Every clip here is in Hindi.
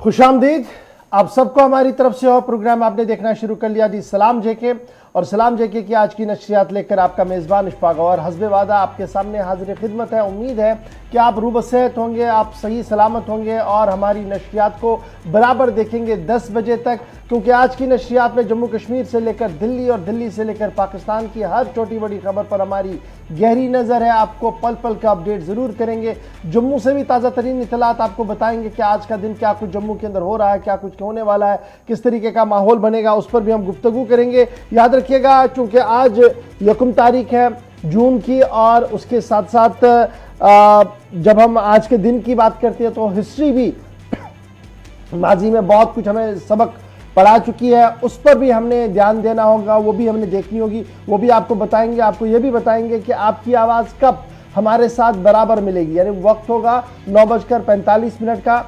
खुशामदीद आप सबको हमारी तरफ से। और प्रोग्राम आपने देखना शुरू कर लिया जी सलाम जेके। और सलाम जेके की आज की नशरियात लेकर आपका मेज़बान इशफाक और हस्बे वादा आपके सामने हाजिर खिदमत है। उम्मीद है कि आप रूबसेहत होंगे, आप सही सलामत होंगे और हमारी नशरियात को बराबर देखेंगे 10 बजे तक, क्योंकि आज की नशरियात में जम्मू कश्मीर से लेकर दिल्ली और दिल्ली से लेकर पाकिस्तान की हर छोटी बड़ी खबर पर हमारी गहरी नज़र है। आपको पल पल का अपडेट ज़रूर करेंगे। जम्मू से भी ताज़ा तरीन इतलात आपको बताएंगे कि आज का दिन क्या कुछ जम्मू के अंदर हो रहा है, क्या कुछ होने वाला है, किस तरीके का माहौल बनेगा, उस पर भी हम गुफ्तगू करेंगे। याद रखिएगा चूँकि आज 1 तारीख है जून की, और उसके साथ साथ जब हम आज के दिन की बात करते हैं तो हिस्ट्री भी माजी में बहुत कुछ हमें सबक पढ़ा चुकी है, उस पर भी हमने ध्यान देना होगा, वो भी हमने देखनी होगी, वो भी आपको बताएंगे। आपको ये भी बताएंगे कि आपकी आवाज़ कब हमारे साथ बराबर मिलेगी, यानी वक्त होगा 9:45 का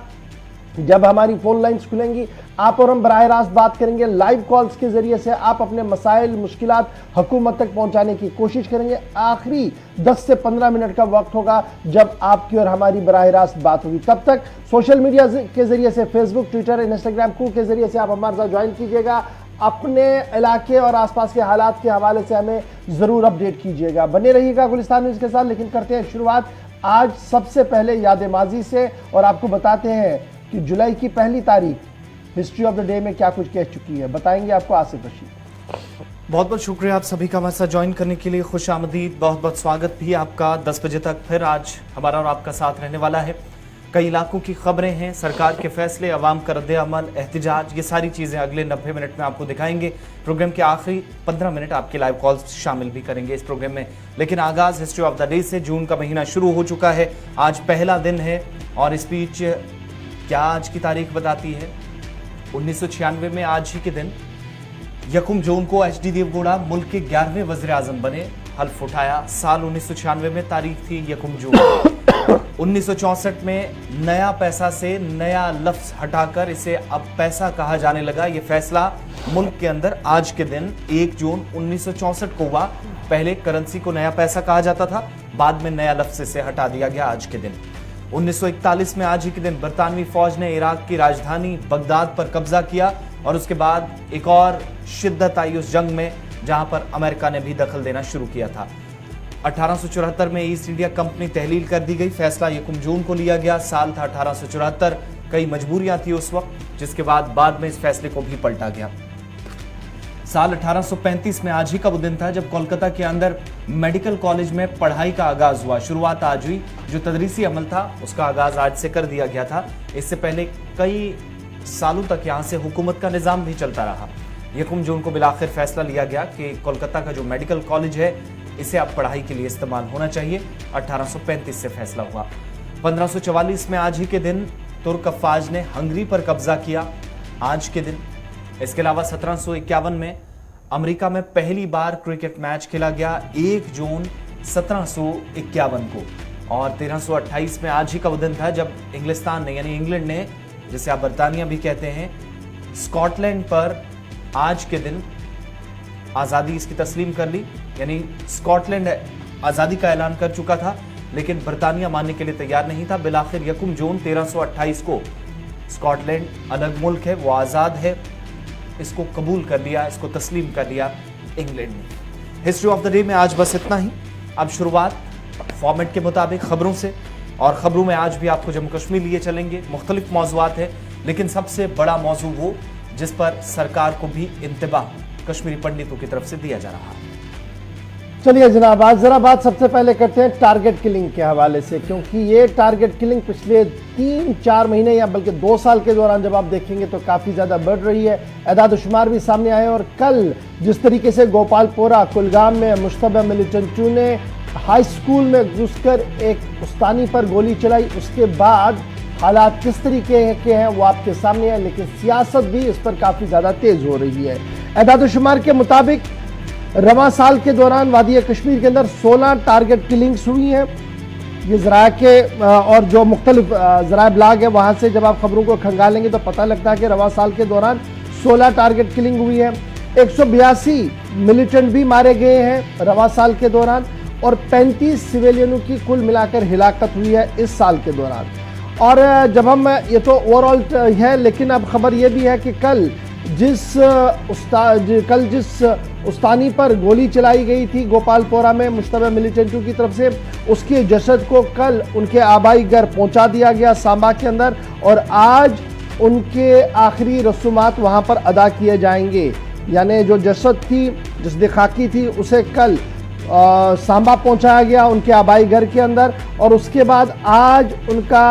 जब हमारी फ़ोन लाइन्स खुलेंगी। आप और हम बराह रास्त बात करेंगे, लाइव कॉल्स के ज़रिए से आप अपने मसाइल मुश्किलात हुकूमत तक पहुंचाने की कोशिश करेंगे। आखिरी 10 से 15 मिनट का वक्त होगा जब आपकी और हमारी बराह रास्त बात होगी। तब तक सोशल मीडिया के ज़रिए से फेसबुक, ट्विटर, इंस्टाग्राम के ज़रिए से आप हमारे साथ ज्वाइन कीजिएगा। अपने इलाके और आसपास के हालात के हवाले से हमें ज़रूर अपडेट कीजिएगा। बने रहिएगा गुलिस्तान न्यूज़ के साथ। लेकिन करते हैं शुरुआत आज सबसे पहले याद माजी से, और आपको बताते हैं कि जुलाई की 1 तारीख हिस्ट्री ऑफ द डे में क्या कुछ कह चुकी है, बताएंगे आपको आसिफ रशीद। बहुत बहुत शुक्रिया आप सभी का हमारे साथ ज्वाइन करने के लिए। खुश आमदीद, बहुत बहुत स्वागत भी आपका। 10 बजे तक फिर आज हमारा और आपका साथ रहने वाला है। कई इलाकों की खबरें हैं, सरकार के फैसले, अवाम का रद्द-ए-अमल, एहतिजाज, ये सारी चीज़ें अगले 90 मिनट में आपको दिखाएंगे। प्रोग्राम के आखिरी 15 मिनट आपके लाइव कॉल्स शामिल भी करेंगे इस प्रोग्राम में। लेकिन आगाज़ हिस्ट्री ऑफ द डे से। जून का महीना शुरू हो चुका है, आज पहला दिन है। और इस बीच क्या आज की तारीख बताती है? 1996 में आज ही के दिन 1 जून को HD देवगौड़ा मुल्क के 11वें वज़ीर आज़म बने, हल्फ उठाया। साल 1996 में तारीख थी 1 जून। 1964 में नया पैसा से नया लफ्ज़ हटाकर इसे अब पैसा कहा जाने लगा। ये फैसला मुल्क के अंदर आज के दिन 1 जून 1964 को हुआ। पहले करेंसी को नया पैसा कहा जाता था, बाद में नया लफ्ज़ से हटा दिया गया आज के दिन। 1941 में आज ही के दिन बरतानवी फौज ने इराक की राजधानी बगदाद पर कब्जा किया, और उसके बाद एक और शिद्दत आई उस जंग में जहां पर अमेरिका ने भी दखल देना शुरू किया था। 1874 में ईस्ट इंडिया कंपनी तहलील कर दी गई। फैसला 1 जून को लिया गया। साल था 1874। कई मजबूरियां थी उस वक्त, जिसके बाद में इस फैसले को भी पलटा गया। साल 1835 में आज ही का वो दिन था जब कोलकाता के अंदर मेडिकल कॉलेज में पढ़ाई का आगाज हुआ। शुरुआत आज हुई। जो तदरीसी अमल था उसका आगाज आज से कर दिया गया था। इससे पहले कई सालों तक यहाँ से हुकूमत का निज़ाम भी चलता रहा। 1 जून को बिलाखिर फैसला लिया गया कि कोलकाता का जो मेडिकल कॉलेज है इसे अब पढ़ाई के लिए इस्तेमाल होना चाहिए। 1835 से फैसला हुआ। 1544 में आज ही के दिन तुर्क अफवाज ने हंगरी पर कब्जा किया, आज के दिन। इसके अलावा 1751 में अमेरिका में पहली बार क्रिकेट मैच खेला गया, 1 जून 1751 को। और 1328 में आज ही का वो दिन था जब इंग्लिस्तान ने, यानी इंग्लैंड ने, जिसे आप बरतानिया भी कहते हैं, स्कॉटलैंड पर आज के दिन आज़ादी इसकी तस्लीम कर ली। यानी स्कॉटलैंड आज़ादी का ऐलान कर चुका था, लेकिन बरतानिया मानने के लिए तैयार नहीं था। बिलाखिर 1 जून 1328 को स्कॉटलैंड अलग मुल्क है, वो आज़ाद है, इसको कबूल कर लिया, इसको तस्लीम कर लिया इंग्लैंड ने। हिस्ट्री ऑफ द डे में आज बस इतना ही। अब शुरुआत फॉर्मेट के मुताबिक खबरों से, और खबरों में आज भी आपको जम्मू कश्मीर लिए चलेंगे। मुख्तलिफ मौज़ूआत है, लेकिन सबसे बड़ा मौजू वो जिस पर सरकार को भी इंतबाह कश्मीरी पंडितों की तरफ से दिया जा रहा है। चलिए जनाब, आज जरा बात सबसे पहले करते हैं टारगेट किलिंग के हवाले से, क्योंकि ये टारगेट किलिंग पिछले 3-4 महीने या बल्कि 2 साल के दौरान जब आप देखेंगे तो काफ़ी ज़्यादा बढ़ रही है। एदाद शुमार भी सामने आए, और कल जिस तरीके से गोपालपोरा कुलगाम में मुश्तबा मिलिटेंटों ने हाई स्कूल में घुसकर एक उस्तानी पर गोली चलाई, उसके बाद हालात किस तरीके के हैं वो आपके सामने है। लेकिन सियासत भी इस पर काफ़ी ज़्यादा तेज़ हो रही है। एदाद शुमार के मुताबिक रवां साल के दौरान वादी कश्मीर के अंदर 16 टारगेट किलिंग्स हुई हैं। ये ज़राए के और जो मुख्तलिफ ज़राए ब्लाग है वहाँ से जब आप खबरों को खंगालेंगे तो पता लगता है कि रवां साल के दौरान 16 टारगेट किलिंग हुई है। 182 मिलिटेंट भी मारे गए हैं रवां साल के दौरान, और 35 सिविलियनों की कुल मिलाकर हिलाकत हुई है इस साल के दौरान। और जब हम ये तो ओवरऑल है, लेकिन अब खबर ये भी है कि कल जिस उस्तानी पर गोली चलाई गई थी गोपालपोरा में मुश्तबा मिलिटेंटों की तरफ से, उसके जसद को कल उनके आबाई घर पहुंचा दिया गया सांबा के अंदर, और आज उनके आखिरी रसूमात वहां पर अदा किए जाएंगे। यानी जो जसद थी, जसद खाकी थी, उसे कल सांबा पहुंचाया गया उनके आबाई घर के अंदर, और उसके बाद आज उनका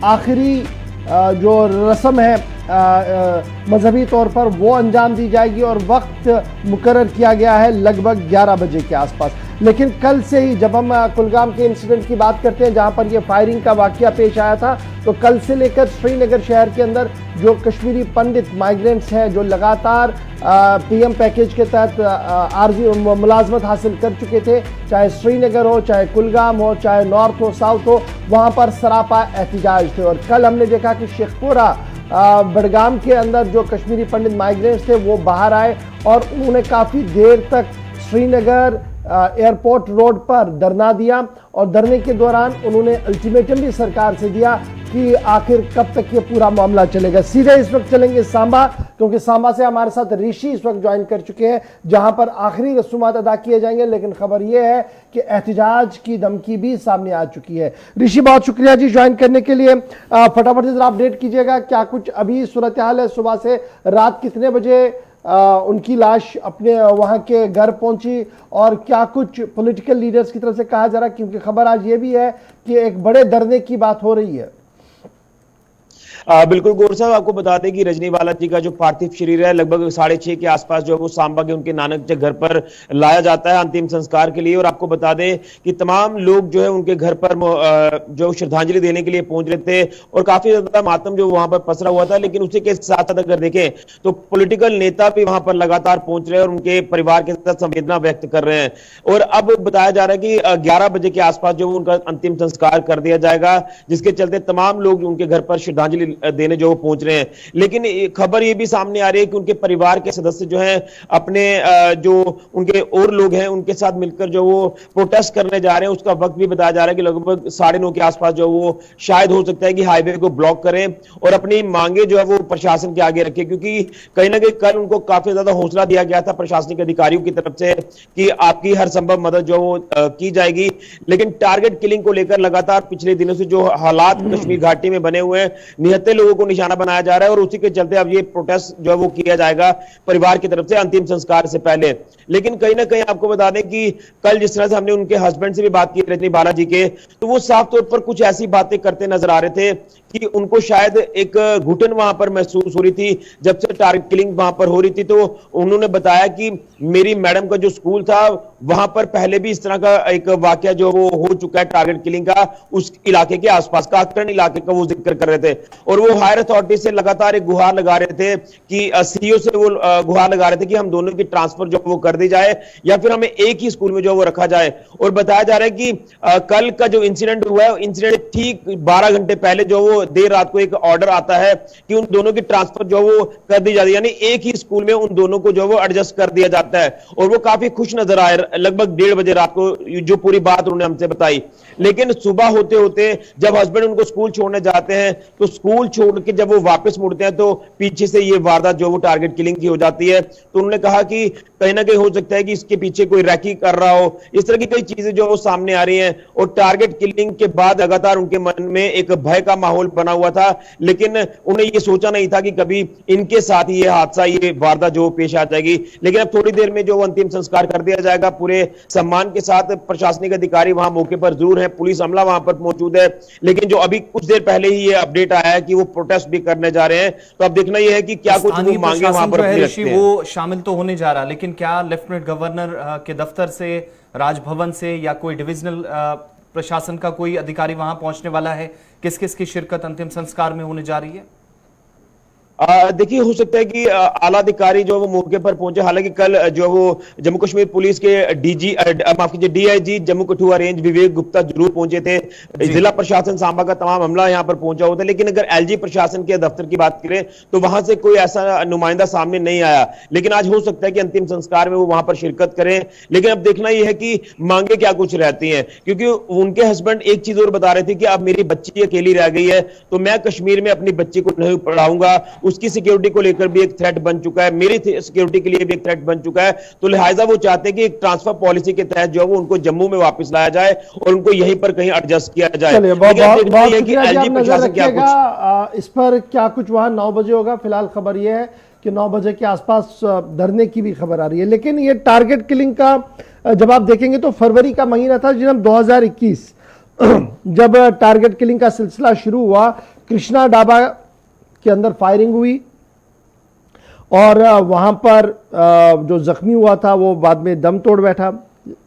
आखिरी जो रस्म है मजहबी तौर पर वो अंजाम दी जाएगी, और वक्त मुकर्रर किया गया है लगभग 11 बजे के आसपास। लेकिन कल से ही जब हम कुलगाम के इंसिडेंट की बात करते हैं जहां पर ये फायरिंग का वाकया पेश आया था, तो कल से लेकर श्रीनगर शहर के अंदर जो कश्मीरी पंडित माइग्रेंट्स हैं जो लगातार पीएम पैकेज के तहत आर्जी मुलाजमत हासिल कर चुके थे, चाहे श्रीनगर हो, चाहे कुलगाम हो, चाहे नॉर्थ हो, साउथ हो, वहां पर सरापा एहतिजाज थे। और कल हमने देखा कि शेखपुरा बडगाम के अंदर जो कश्मीरी पंडित माइग्रेंट्स थे वो बाहर आए और उन्होंने काफ़ी देर तक श्रीनगर एयरपोर्ट रोड पर धरना दिया, और धरने के दौरान उन्होंने अल्टीमेटम भी सरकार से दिया कि आखिर कब तक ये पूरा मामला चलेगा। सीधे इस वक्त चलेंगे सांबा, क्योंकि सांबा से हमारे साथ ऋषि इस वक्त ज्वाइन कर चुके हैं जहां पर आखिरी रसूमात अदा किए जाएंगे। लेकिन खबर यह है कि एहतिजाज की धमकी भी सामने आ चुकी है। ऋषि, बहुत शुक्रिया जी ज्वाइन करने के लिए। फटाफट से जरा अपडेट कीजिएगा, क्या कुछ अभी सूरत हाल है? सुबह से रात कितने बजे उनकी लाश अपने वहां के घर पहुंची, और क्या कुछ पॉलिटिकल लीडर्स की तरफ से कहा जा रहा है? क्योंकि खबर आज ये भी है कि एक बड़े धरने की बात हो रही है। बिल्कुल गौर साहब, आपको बता दें कि रजनीवाला जी का जो पार्थिव शरीर है लगभग 6:30 के आसपास जो है वो सांबा के उनके नानक के घर पर लाया जाता है अंतिम संस्कार के लिए। और आपको बता दें कि तमाम लोग जो है उनके घर पर जो श्रद्धांजलि देने के लिए पहुंच रहे थे, और काफी ज्यादा मातम जो वहां पर पसरा हुआ था। लेकिन उसी के साथ साथ अगर देखें तो पॉलिटिकल नेता भी वहां पर लगातार पहुंच रहे हैं और उनके परिवार के साथ संवेदना व्यक्त कर रहे हैं। और अब बताया जा रहा है कि 11 बजे के आसपास जो उनका अंतिम संस्कार कर दिया जाएगा, जिसके चलते तमाम लोग उनके घर पर श्रद्धांजलि देने जो पहुंच रहे हैं। लेकिन खबर यह भी सामने आ रही है कि उनके परिवार के सदस्य जो हैं अपने जो उनके और लोग हैं उनके साथ मिलकर जो वो प्रोटेस्ट करने जा रहे हैं। उसका वक्त भी बताया जा रहा है कि लगभग 9:30 के आसपास जो वो शायद हो सकता है कि हाईवे को ब्लॉक करें और अपनी मांगे जो है वो प्रशासन के आगे रखें, क्योंकि कहीं ना कहीं कल उनको काफी ज्यादा हौसला दिया गया था प्रशासनिक अधिकारियों की तरफ से कि आपकी हर संभव मदद जो वो की जाएगी। लेकिन टारगेट किलिंग को लेकर लगातार पिछले दिनों से जो हालात कश्मीर घाटी में बने हुए हैं, निहत्थे लोगों को निशाना बनाया जा रहा है, और उसी के चलते अब ये प्रोटेस्ट जो है वो किया जाएगा परिवार की तरफ से अंतिम संस्कार से पहले। लेकिन कहीं ना कहीं आपको बता दें कि कल जिस तरह से हमने उनके हस्बैंड से भी बात की रजनीवाला जी के, तो वो साफ तौर पर कुछ ऐसी बातें करते नजर आ रहे थे कि उनको शायद एक घुटन वहां पर महसूस हो रही थी जब से टारगेट किलिंग वहां पर हो रही थी। तो उन्होंने बताया कि मेरी मैडम का जो स्कूल था वहां पर पहले भी इस तरह का एक वाकया जो वो हो चुका है टारगेट किलिंग का, उस इलाके के आसपास का अकरन इलाके का वो जिक्र कर रहे थे। और वो हायर अथॉरिटी से लगातार एक गुहार लगा रहे थे कि सीईओ से वो गुहार लगा रहे थे कि हम दोनों की ट्रांसफर जो वो कर दी जाए या फिर हमें एक ही स्कूल में जो वो रखा जाए। और बताया जा रहा है कि कल का जो इंसिडेंट हुआ है, इंसिडेंट ठीक 12 घंटे पहले जो वो देर रात को एक ऑर्डर आता है कि उन दोनों की ट्रांसफर जो वो कर दी जाती है, यानी एक ही स्कूल में उन दोनों को जो वो एडजस्ट कर दिया जाता है। और वो काफी खुश नजर आए लगभग 1:30 बजे रात को, जो पूरी बात उन्होंने हमसे बताई। लेकिन सुबह होते होते जब हस्बैंड उनको स्कूल छोड़ने जाते हैं, तो स्कूल छोड़ के जब वो वापस मुड़ते हैं तो पीछे से ये वारदात जो वो टारगेट किलिंग की हो जाती है। तो उन्होंने कहा कि कहीं ना कहीं हो सकता है कि इसके पीछे कोई रैकी कर रहा हो, इस तरह की कई चीजें जो वो सामने आ रही हैं। और टारगेट किलिंग के बाद लगातार उनके मन में एक भय का माहौल बना हुआ था, लेकिन उन्हें ये सोचा नहीं था कि कभी इनके साथ ये हादसा, ये वारदात जो पेश आ जाएगी। लेकिन अब थोड़ी देर में जो अंतिम संस्कार कर दिया जाएगा पूरे सम्मान के साथ। प्रशासनिक अधिकारी वहां मौके पर जरूर है, पुलिस अमला वहां पर मौजूद है, लेकिन जो अभी कुछ देर पहले ही ये अपडेट आया है कि वो प्रोटेस्ट भी करने जा रहे हैं। तो अब देखना यह है कि क्या कुछ वो मांगे वहां पर रखते हैं। वो शामिल तो होने जा रहा, लेकिन क्या लेफ्टिनेंट गवर्नर के दफ्तर से, राजभवन से या कोई डिविजनल प्रशासन का कोई अधिकारी वहां पहुंचने वाला है? किस किस की शिरकत अंतिम संस्कार में होने जा रही है? देखिए, हो सकता है कि आला अधिकारी जो वो मौके पर पहुंचे। हालांकि कल जो वो जम्मू कश्मीर पुलिस के डीजी माफ कीजिए डीआईजी जम्मू कठुआ रेंज विवेक गुप्ता जरूर पहुंचे थे। जिला प्रशासन सांबा का तमाम अमला यहां पर पहुंचा हुआ था, लेकिन अगर एलजी प्रशासन के दफ्तर की बात करें तो वहां से कोई ऐसा नुमाइंदा सामने नहीं आया। लेकिन आज हो सकता है कि अंतिम संस्कार में वो वहां पर शिरकत करें। लेकिन अब देखना यह है कि मांगे क्या कुछ रहती हैं, क्योंकि उनके हस्बैंड एक चीज और बता रहे थे कि अब मेरी बच्ची अकेली रह गई है तो मैं कश्मीर में अपनी बच्ची को नहीं पढ़ाऊंगा। उसकी सिक्योरिटी को लेकर भी एक थ्रेट बन चुका है, मेरी सिक्योरिटी के लिए भी एक थ्रेट बन चुका है। तो लिहाजा वो चाहते हैं कि एक ट्रांसफर पॉलिसी के तहत जो है वो उनको जम्मू में वापस लाया जाए और उनको यहीं पर कहीं एडजस्ट किया जाए। इस पर क्या कुछ वहां 9 बजे होगा। फिलहाल खबर यह है कि 9 बजे के आसपास धरने की भी खबर आ रही है। लेकिन ये टारगेट किलिंग का जब आप देखेंगे तो फरवरी का महीना था जब 2021 जब टारगेट किलिंग का सिलसिला शुरू हुआ, कृष्णा डाबा के अंदर फायरिंग हुई और वहां पर जो जख्मी हुआ था वो बाद में दम तोड़ बैठा।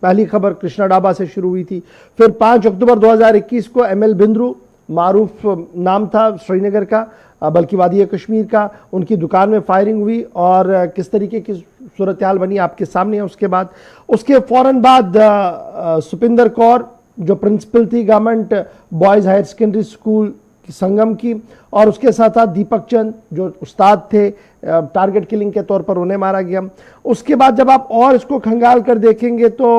पहली खबर कृष्णा डाबा से शुरू हुई थी। फिर 5 अक्टूबर 2021 को एमएल बिंद्रू, मारूफ नाम था श्रीनगर का, बल्कि वादी कश्मीर का, उनकी दुकान में फायरिंग हुई और किस तरीके की सूरत हाल बनी आपके सामने है। उसके फौरन बाद सुपिंदर कौर जो प्रिंसिपल थी government boys higher secondary school Sangam की, और उसके साथ साथ दीपक चंद जो उस्ताद थे, टारगेट किलिंग के तौर पर उन्हें मारा गया। उसके बाद जब आप और इसको खंगाल कर देखेंगे तो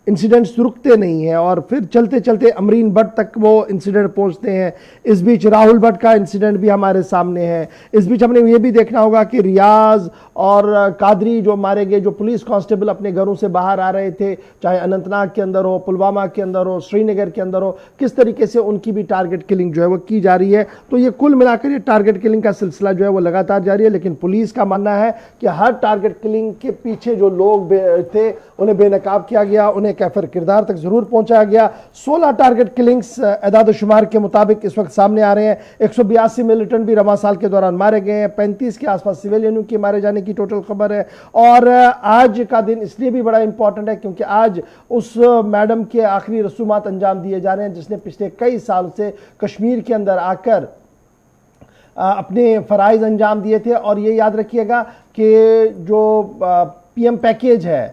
इंसिडेंट्स रुकते नहीं हैं और फिर चलते चलते अमरीन भट्ट तक वो इंसिडेंट पहुंचते हैं। इस बीच राहुल भट्ट का इंसिडेंट भी हमारे सामने है। इस बीच हमने ये भी देखना होगा कि रियाज और कादरी जो मारे गए, जो पुलिस कांस्टेबल अपने घरों से बाहर आ रहे थे, चाहे अनंतनाग के अंदर हो, पुलवामा के अंदर हो, श्रीनगर के अंदर हो, किस तरीके से उनकी भी टारगेट किलिंग जो है वो की जा रही है। तो ये कुल मिलाकर ये टारगेट किलिंग का सिलसिला जो है वो लगातार जारी है। लेकिन पुलिस का मानना है कि हर टारगेट किलिंग के पीछे जो लोग थे उन्हें बेनकाब किया गया, उन्हें कैफर किरदार तक जरूर पहुंचाया गया। 16 टारगेट किलिंग्स एदाद शुमार के मुताबिक इस वक्त सामने आ रहे हैं। 182 मिलिटेंट भी रवां साल के दौरान मारे गए हैं। 35 के आसपास सिविलियनों के मारे जाने की टोटल खबर है। और आज का दिन इसलिए भी बड़ा इंपॉर्टेंट है क्योंकि आज उस मैडम के आखिरी रसूमात अंजाम दिए जा रहे हैं जिसने पिछले कई साल से कश्मीर के अंदर आकर अपने फराइज अंजाम दिए थे। और ये याद रखिएगा कि जो पीएम पैकेज है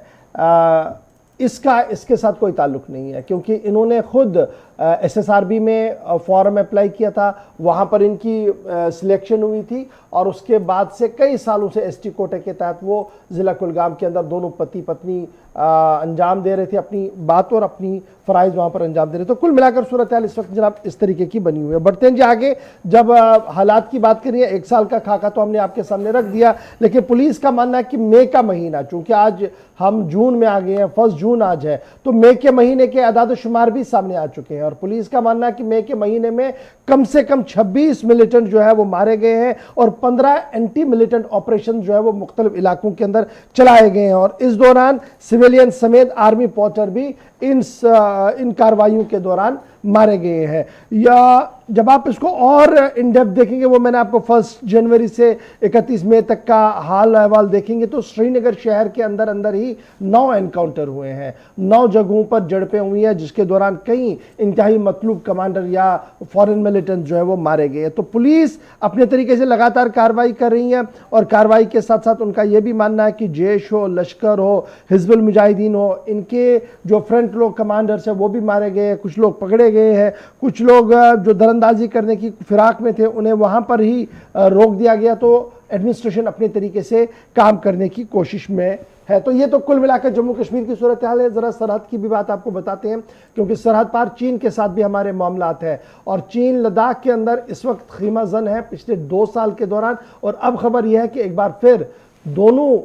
इसके साथ कोई ताल्लुक नहीं है, क्योंकि इन्होंने खुद एसएसआरबी में फॉर्म अप्लाई किया था, वहाँ पर इनकी सिलेक्शन हुई थी और उसके बाद से कई सालों से एसटी कोटे के तहत वो ज़िला कुलगाम के अंदर दोनों पति पत्नी अंजाम दे रहे थे अपनी बात और अपनी फ़राइज़ वहाँ पर अंजाम दे रहे। तो कुल मिलाकर सूरत हाल इस वक्त जनाब इस तरीके की बनी हुई है। बढ़ते हैं जी आगे। जब हालात की बात करिए, 1 साल का खाका तो हमने आपके सामने रख दिया, लेकिन पुलिस का मानना है कि मई का महीना, चूँकि आज हम जून में आ गए हैं, 1 जून आज है, तो मई के महीने के आदाद शुमार भी सामने आ चुके हैं। और पुलिस का मानना है कि मई के महीने में कम से कम 26 मिलिटेंट जो है वो मारे गए हैं और 15 एंटी मिलिटेंट ऑपरेशन जो है वो मुख्तलिफ इलाकों के अंदर चलाए गए हैं। और इस दौरान सिविलियन समेत आर्मी पहुंचर भी इन कार्रवाइयों के दौरान मारे गए हैं। या जब आप इसको और इन डेप्थ देखेंगे, वो मैंने आपको 1 जनवरी से 31 मई तक का हाल अहवाल देखेंगे तो श्रीनगर शहर के अंदर अंदर ही 9 एनकाउंटर हुए हैं, 9 जगहों पर झड़पें हुई हैं, जिसके दौरान कई इंतहाई मतलूब कमांडर या फॉरेन मिलिटेंट जो है वो मारे गए। तो पुलिस अपने तरीके से लगातार कार्रवाई कर रही है और कार्रवाई के साथ साथ उनका यह भी मानना है कि जैश हो, लश्कर हो, हिजबुल मुजाहिदीन हो, इनके जो फ्रंट लोग कमांडर्स हैं वो भी मारे गए, कुछ लोग पकड़े गए हैं, कुछ लोग जो दरअंदाजी करने की फिराक में थे उन्हें वहां पर ही रोक दिया गया। तो एडमिनिस्ट्रेशन अपने तरीके से काम करने की कोशिश में है। तो ये तो कुल मिलाकर जम्मू कश्मीर की सूरत हाल है। जरा सरहद की भी बात आपको बताते हैं, क्योंकि सरहद पार चीन के साथ भी हमारे मामलात है और चीन लद्दाख के अंदर इस वक्त खीमा जन है पिछले 2 साल के दौरान। और अब खबर यह है कि एक बार फिर दोनों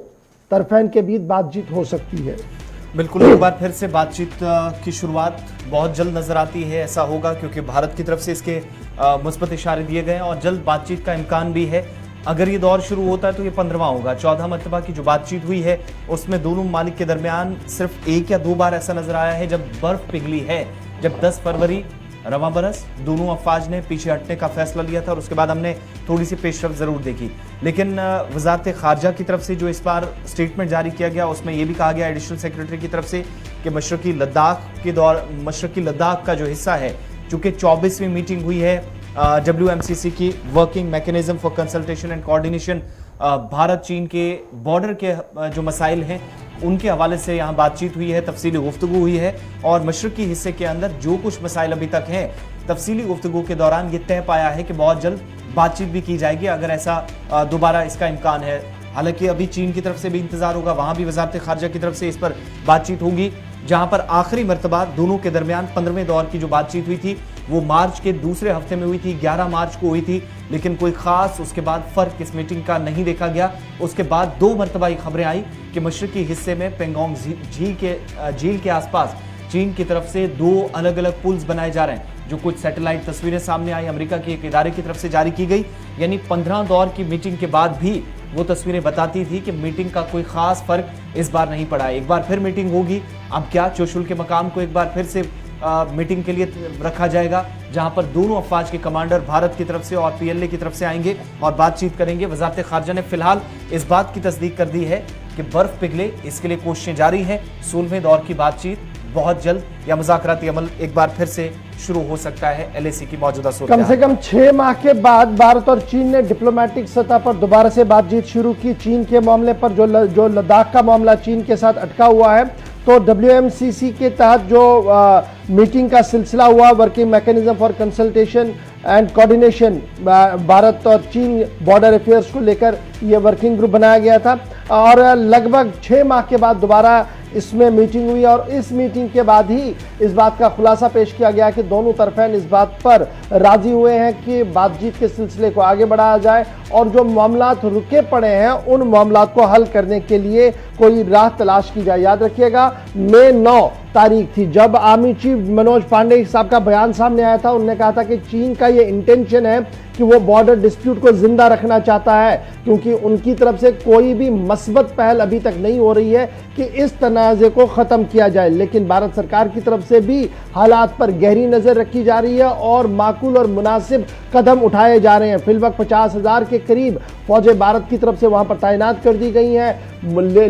तरफैन के बीच बातचीत हो सकती है। बिल्कुल, एक बार फिर से बातचीत की शुरुआत बहुत जल्द नजर आती है। ऐसा होगा क्योंकि भारत की तरफ से इसके मुस्बत इशारे दिए गए हैं और जल्द बातचीत का इम्कान भी है। अगर ये दौर शुरू होता है तो ये 15वां होगा। 14 मरतबा की जो बातचीत हुई है उसमें दोनों ममालिक के दरमियान सिर्फ 1 या 2 बार ऐसा नजर आया है जब बर्फ पिघली है, जब 10 फरवरी रवां बरस दोनों अफवाज ने पीछे हटने का फैसला लिया था और उसके बाद हमने थोड़ी सी पेशरफ जरूर देखी। लेकिन वजारत खारजा की तरफ से जो इस बार स्टेटमेंट जारी किया गया उसमें यह भी कहा गया एडिशनल सेक्रेटरी की तरफ से कि मशरकी लद्दाख का जो हिस्सा है, चूंकि 24वीं मीटिंग हुई है WMCC की working mechanism for consultation and coordination Bharat चीन के बॉर्डर के जो मसाइल हैं उनके हवाले से यहाँ बातचीत हुई है, तफसीली गुफ्तगू हुई है और मशरकी हिस्से के अंदर जो कुछ मसाइल अभी तक हैं तफसीली गुफ्तगू के दौरान ये तय पाया है कि बहुत जल्द बातचीत भी की जाएगी अगर ऐसा दोबारा इसका इम्कान है। हालांकि अभी चीन की तरफ से भी इंतजार होगा, वहां भी वजारत खारजा की तरफ से इस पर बातचीत होगी, जहां पर आखिरी मरतबा दोनों के दरमियान 15वें दौर की जो बातचीत हुई थी वो मार्च के दूसरे हफ्ते में हुई थी, 11 मार्च को हुई थी, लेकिन कोई खास उसके बाद फर्क इस मीटिंग का नहीं देखा गया। उसके बाद 2 मरतबा ये खबरें आई कि मशरकी हिस्से में पेंगोंग झील के आसपास चीन की तरफ से 2 अलग अलग पुल्स बनाए जा रहे हैं, जो कुछ सैटेलाइट तस्वीरें सामने आई अमेरिका के एक इदारे की तरफ से जारी की गई। यानी 15 दौर की मीटिंग के बाद भी वो तस्वीरें बताती थी कि मीटिंग का कोई खास फर्क इस बार नहीं पड़ा। एक बार फिर मीटिंग होगी, अब क्या चोशुल के मकाम को एक बार फिर से मीटिंग के लिए रखा जाएगा, जहां पर दोनों अफवाज के कमांडर भारत की तरफ से और PLA की तरफ से आएंगे और बातचीत करेंगे। वजारत खारजा ने फिलहाल इस बात की तस्दीक कर दी है कि बर्फ पिघले इसके लिए कोशिशें जारी हैं। 16वें दौर की बातचीत बहुत जल्द या मुज़ाकराती अमल एक बार फिर से शुरू हो सकता है। LAC की मौजूदा सूरत कम से कम 6 माह के बाद भारत और चीन ने डिप्लोमेटिक सतह पर दोबारा से बातचीत शुरू की। चीन के मामले पर जो लद्दाख का मामला चीन के साथ अटका हुआ है, तो WMCC के तहत जो मीटिंग का सिलसिला हुआ, working mechanism for consultation and coordination, Bharat और चीन बॉर्डर अफेयर्स को लेकर यह वर्किंग ग्रुप बनाया गया था और लगभग 6 माह के बाद दोबारा इसमें मीटिंग हुई और इस मीटिंग के बाद ही इस बात का खुलासा पेश किया गया कि दोनों तरफें इस बात पर राजी हुए हैं कि बातचीत के सिलसिले को आगे बढ़ाया जाए और जो मामलात रुके पड़े हैं उन मामलात को हल करने के लिए कोई राह तलाश की जाए। याद रखिएगा, मई 9 तारीख थी जब आर्मी चीफ मनोज पांडे साहब का बयान सामने आया था। उन्होंने कहा था कि चीन का ये इंटेंशन है कि वो बॉर्डर डिस्प्यूट को जिंदा रखना चाहता है, क्योंकि उनकी तरफ से कोई भी मस्बत पहल अभी तक नहीं हो रही है कि इस तनाज़े को ख़त्म किया जाए। लेकिन भारत सरकार की तरफ से भी हालात पर गहरी नज़र रखी जा रही है और माकूल और मुनासिब कदम उठाए जा रहे हैं। फिलवक्त 50,000 के करीब फौजें भारत की तरफ से वहाँ पर तैनात कर दी गई हैं।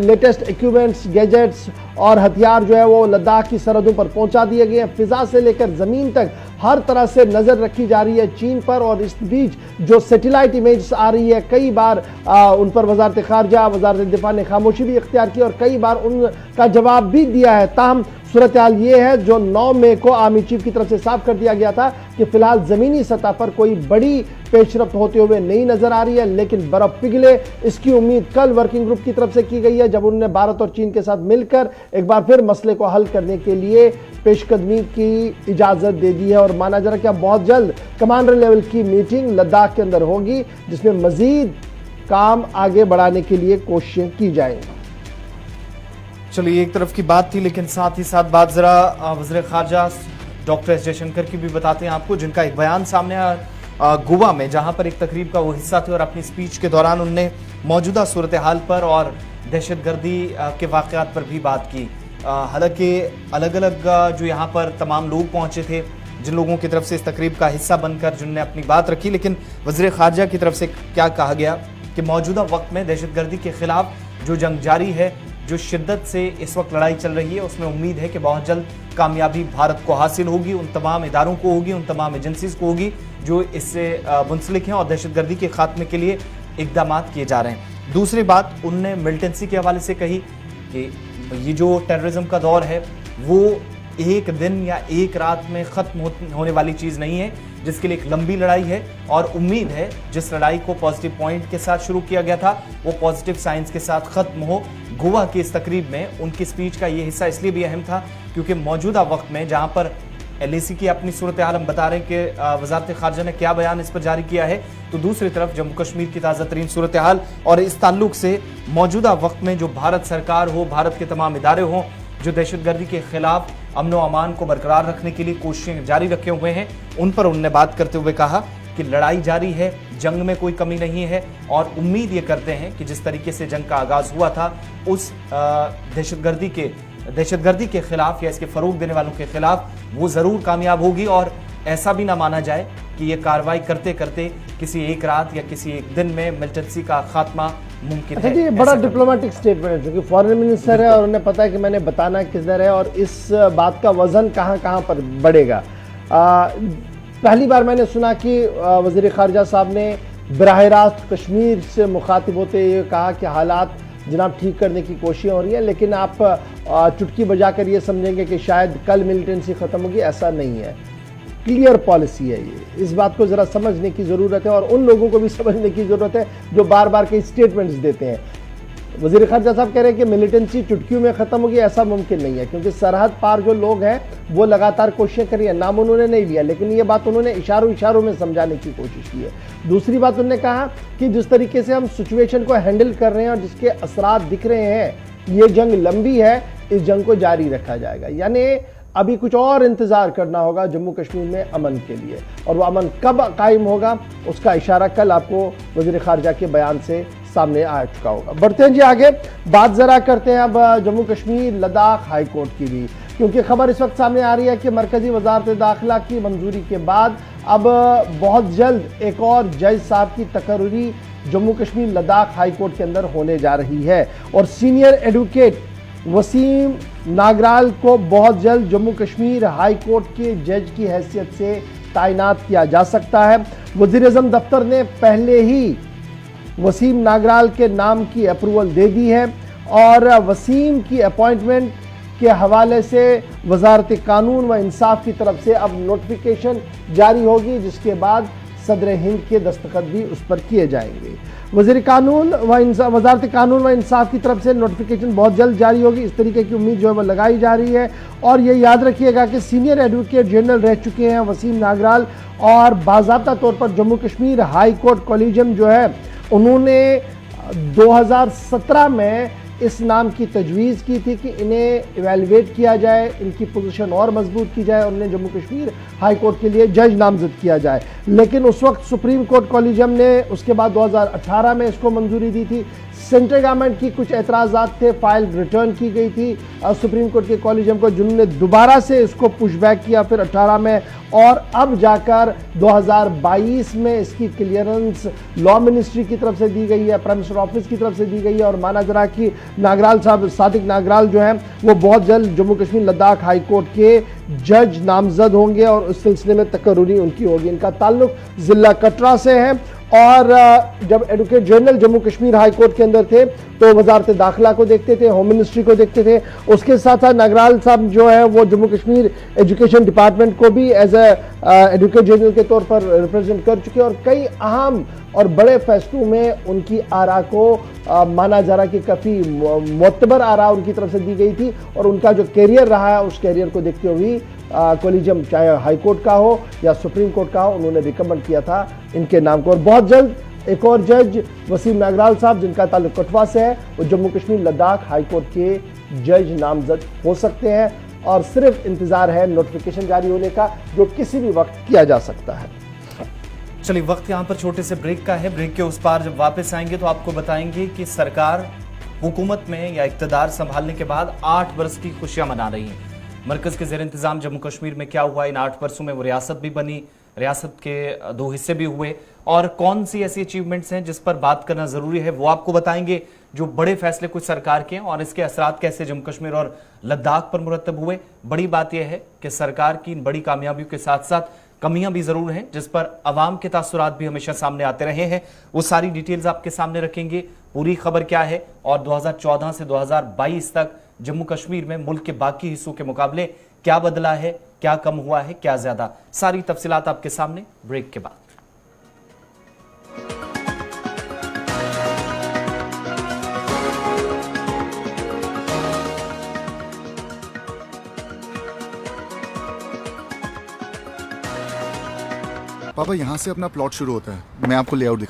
लेटेस्ट इक्विपमेंट्स, गैजेट्स और हथियार जो है वो लद्दाख की सरहदों पर पहुंचा दिए गए हैं। फिजा से लेकर ज़मीन तक हर तरह से नज़र रखी जा रही है चीन पर और इस बीच जो सैटेलाइट इमेज आ रही है, कई बार उन पर वजारत खारजा, वजारत दिफा ने खामोशी भी इख्तियार की और कई बार उनका जवाब भी दिया है। ताहम सूरत हाल ये है जो 9 मई को आर्मी चीफ की तरफ से साफ कर दिया गया था कि फिलहाल ज़मीनी सतह पर कोई बड़ी पेशरफ्त होते हुए नहीं नजर आ रही है, लेकिन बर्फ पिघले इसकी उम्मीद कल वर्किंग ग्रुप की तरफ से की गई है, जब उन्होंने भारत और चीन के साथ मिलकर एक बार फिर मसले को हल करने के लिए पेशकदमी की इजाज़त दे दी है। और माना जा रहा है कि अब बहुत जल्द कमांडर लेवल की मीटिंग लद्दाख के अंदर होगी, जिसमें मजीद काम आगे बढ़ाने के लिए कोशिशें की जाएंगी। चलिए, एक तरफ की बात थी, लेकिन साथ ही साथ बात जरा वज़ीर खारजा डॉक्टर एस जयशंकर की भी बताते हैं आपको, जिनका एक बयान सामने आया गोवा में, जहां पर एक तकरीब का वो हिस्सा थे और अपनी स्पीच के दौरान उनने मौजूदा सूरत हाल पर और दहशतगर्दी के वाक़यात पर भी बात की। हालांकि अलग अलग जो यहाँ पर तमाम लोग पहुँचे थे जिन लोगों की तरफ से इस तकरीब का हिस्सा बनकर जिनने अपनी बात रखी, लेकिन वज़ीर खारजा की तरफ से क्या कहा गया कि मौजूदा वक्त में दहशतगर्दी के खिलाफ जो जंग जारी है, जो शिद्दत से इस वक्त लड़ाई चल रही है, उसमें उम्मीद है कि बहुत जल्द कामयाबी भारत को हासिल होगी, उन तमाम इदारों को होगी, उन तमाम एजेंसीज को होगी जो इससे मुंसलिक हैं और दहशतगर्दी के खात्मे के लिए इकदाम किए जा रहे हैं। दूसरी बात उनने मिलिटेंसी के हवाले से कही कि ये जो टेररिज्म का दौर है वो एक दिन या एक रात में ख़त्म होने वाली चीज़ नहीं है, जिसके लिए एक लंबी लड़ाई है और उम्मीद है जिस लड़ाई को पॉजिटिव पॉइंट के साथ शुरू किया गया था वो पॉजिटिव साइंस के साथ ख़त्म हो। गोवा की इस तकरीब में उनकी स्पीच का ये हिस्सा इसलिए भी अहम था क्योंकि मौजूदा वक्त में जहाँ पर LAC की अपनी सूरत हाल हम बता रहे हैं कि वजारत खारजा ने क्या बयान इस पर जारी किया है, तो दूसरी तरफ जम्मू कश्मीर की ताज़ा तरीन सूरत हाल और इस ताल्लुक से मौजूदा वक्त में जो भारत सरकार हो, भारत के तमाम इदारे हों जो दहशतगर्दी के खिलाफ अमन व अमान को बरकरार रखने के लिए कोशिशें जारी रखे हुए हैं, उन पर उन्होंने बात करते हुए कहा कि लड़ाई जारी है, जंग में कोई कमी नहीं है और उम्मीद ये करते हैं कि जिस तरीके से जंग का आगाज़ हुआ था उस दहशतगर्दी के खिलाफ या इसके फ़रोग देने वालों के खिलाफ वो ज़रूर कामयाब होगी और ऐसा भी ना माना जाए कि ये कार्रवाई करते करते किसी एक रात या किसी एक दिन में मिलिटेंसी का खात्मा मुमकिन है। ये बड़ा डिप्लोमेटिक स्टेटमेंट है, क्योंकि फॉरेन मिनिस्टर है और उन्हें पता है कि मैंने बताना किधर है और इस बात का वजन कहाँ कहाँ पर बढ़ेगा। पहली बार मैंने सुना कि वज़ीर ख़ारिजा साहब ने बराह रास्त कश्मीर से मुखातिब होते ये कहा कि हालात जनाब ठीक करने की कोशिशें हो रही हैं, लेकिन आप चुटकी बजाकर ये समझेंगे कि शायद कल मिलिटेंसी ख़त्म होगी, ऐसा नहीं है। क्लियर पॉलिसी है ये, इस बात को ज़रा समझने की ज़रूरत है और उन लोगों को भी समझने की ज़रूरत है जो बार बार कई स्टेटमेंट्स देते हैं। वज़ीर ख़ारिजा साहब कह रहे हैं कि मिलिटेंसी चुटकियों में ख़त्म होगी, ऐसा मुमकिन नहीं है, क्योंकि सरहद पार जो लोग हैं वो लगातार कोशिशें करी है। नाम उन्होंने नहीं लिया, लेकिन ये बात उन्होंने इशारों में समझाने की कोशिश की है। दूसरी बात उन्होंने कहा कि जिस तरीके से हम सिचुएशन को हैंडल कर रहे हैं और जिसके असरात दिख रहे हैं, ये जंग लंबी है, इस जंग को जारी रखा जाएगा। यानी अभी कुछ और इंतजार करना होगा जम्मू कश्मीर में अमन के लिए, और वो अमन कब कायम होगा उसका इशारा कल आपको वज़ीर ख़ारिजा के बयान से सामने आ चुका होगा। बढ़ते हैं जी आगे, बात जरा करते हैं अब जम्मू कश्मीर लद्दाख हाई कोर्ट की भी, क्योंकि खबर इस वक्त सामने आ रही है कि मरकजी वजारत दाखिला की मंजूरी के बाद अब बहुत जल्द एक और जज साहब की तकर्री जम्मू कश्मीर लद्दाख हाई कोर्ट के अंदर होने जा रही है, और सीनियर एडवोकेट वसीम नागराल को बहुत जल्द जम्मू कश्मीर हाई कोर्ट के जज की हैसियत से तैनात किया जा सकता है। वज़ीर-ए-आज़म दफ्तर ने पहले ही वसीम नागराल के नाम की अप्रूवल दे दी है, और वसीम की अपॉइंटमेंट के हवाले से वजारत कानून व इंसाफ की तरफ से अब नोटिफिकेशन जारी होगी, जिसके बाद सदर हिंद के दस्तखत भी उस पर किए जाएंगे। वज़ारत कानून व इंसाफ की तरफ से नोटिफिकेशन बहुत जल्द जारी होगी, इस तरीके की उम्मीद जो है वो लगाई जा रही है। और ये याद रखिएगा कि सीनियर एडवोकेट जनरल रह चुके हैं वसीम नागराल, और बाज़ाब्ता तौर पर Jammu Kashmir high court collegium जो है उन्होंने 2017 में इस नाम की तजवीज़ की थी कि इन्हें इवेलुएट किया जाए, इनकी पोजीशन और मजबूत की जाए और उन्हें जम्मू कश्मीर हाई कोर्ट के लिए जज नामजद किया जाए। लेकिन उस वक्त सुप्रीम कोर्ट कॉलेजियम ने उसके बाद 2018 में इसको मंजूरी दी थी। सेंट्रल गवर्नमेंट की कुछ एतराज़ात थे, फाइल रिटर्न की गई थी सुप्रीम कोर्ट के कॉलेजियम को, जिन्होंने दोबारा से इसको पुशबैक किया फिर 18 में, और अब जाकर 2022 में इसकी क्लियरेंस लॉ मिनिस्ट्री की तरफ से दी गई है, प्राइम मिनिस्टर ऑफिस की तरफ से दी गई है। और माना जरा कि नागराल साहब, सादिक नागराल जो हैं वो बहुत जल्द जम्मू कश्मीर लद्दाख हाई कोर्ट के जज नामजद होंगे और उस सिलसिले में तकर्री उनकी होगी। इनका ताल्लुक ज़िला कटरा से है, और जब advocate general Jammu Kashmir high court के अंदर थे तो वजारत दाखिला को देखते थे, होम मिनिस्ट्री को देखते थे। उसके साथ साथ नागराल साहब जो है वो जम्मू कश्मीर एजुकेशन डिपार्टमेंट को भी एज एडवोकेट जनरल के तौर पर रिप्रेजेंट कर चुके, और कई अहम और बड़े फैसलों में उनकी आरा को माना जा रहा कि काफ़ी मोतबर आरा उनकी तरफ से दी गई थी, और उनका जो कैरियर रहा है उस कैरियर को देखते हुए कॉलेजियम चाहे हाई कोर्ट का हो या सुप्रीम कोर्ट का हो, उन्होंने रिकमेंड किया था इनके नाम को। और बहुत जल्द एक और जज वसीम नागराल साहब जिनका ताल्लुक कठुआ से है, वो जम्मू कश्मीर लद्दाख हाई कोर्ट के जज नामजद हो सकते हैं, और सिर्फ इंतजार है नोटिफिकेशन जारी होने का, जो किसी भी वक्त किया जा सकता है। चलिए, वक्त यहाँ पर छोटे से ब्रेक का है। ब्रेक के उस पार जब वापस आएंगे तो आपको बताएंगे कि सरकार हुकूमत में या इक़्तिदार संभालने के बाद 8 वर्ष की खुशियां मना रही है। मरकज के ज़ेर इंतज़ाम जम्मू कश्मीर में क्या हुआ, इन 8 वर्षों में वो रियासत भी बनी, रियासत के 2 हिस्से भी हुए, और कौन सी ऐसी अचीवमेंट्स हैं जिस पर बात करना ज़रूरी है वो आपको बताएंगे। जो बड़े फैसले कुछ सरकार के हैं और इसके असरात कैसे जम्मू कश्मीर और लद्दाख पर मुरतब हुए। बड़ी बात यह है कि सरकार की इन बड़ी कामयाबियों के साथ साथ कमियां भी जरूर हैं, जिस पर अवाम के तासुरात भी हमेशा सामने आते रहे हैं। वो सारी डिटेल्स आपके सामने रखेंगे, पूरी खबर क्या है, और 2014 से 2022 तक जम्मू कश्मीर में मुल्क के बाकी हिस्सों के मुकाबले क्या बदला है, क्या कम हुआ है, क्या ज्यादा, सारी तफसीलात आपके सामने ब्रेक के बाद। पापा, यहाँ से अपना प्लॉट शुरू होता है, मैं आपको लेआउट दिखा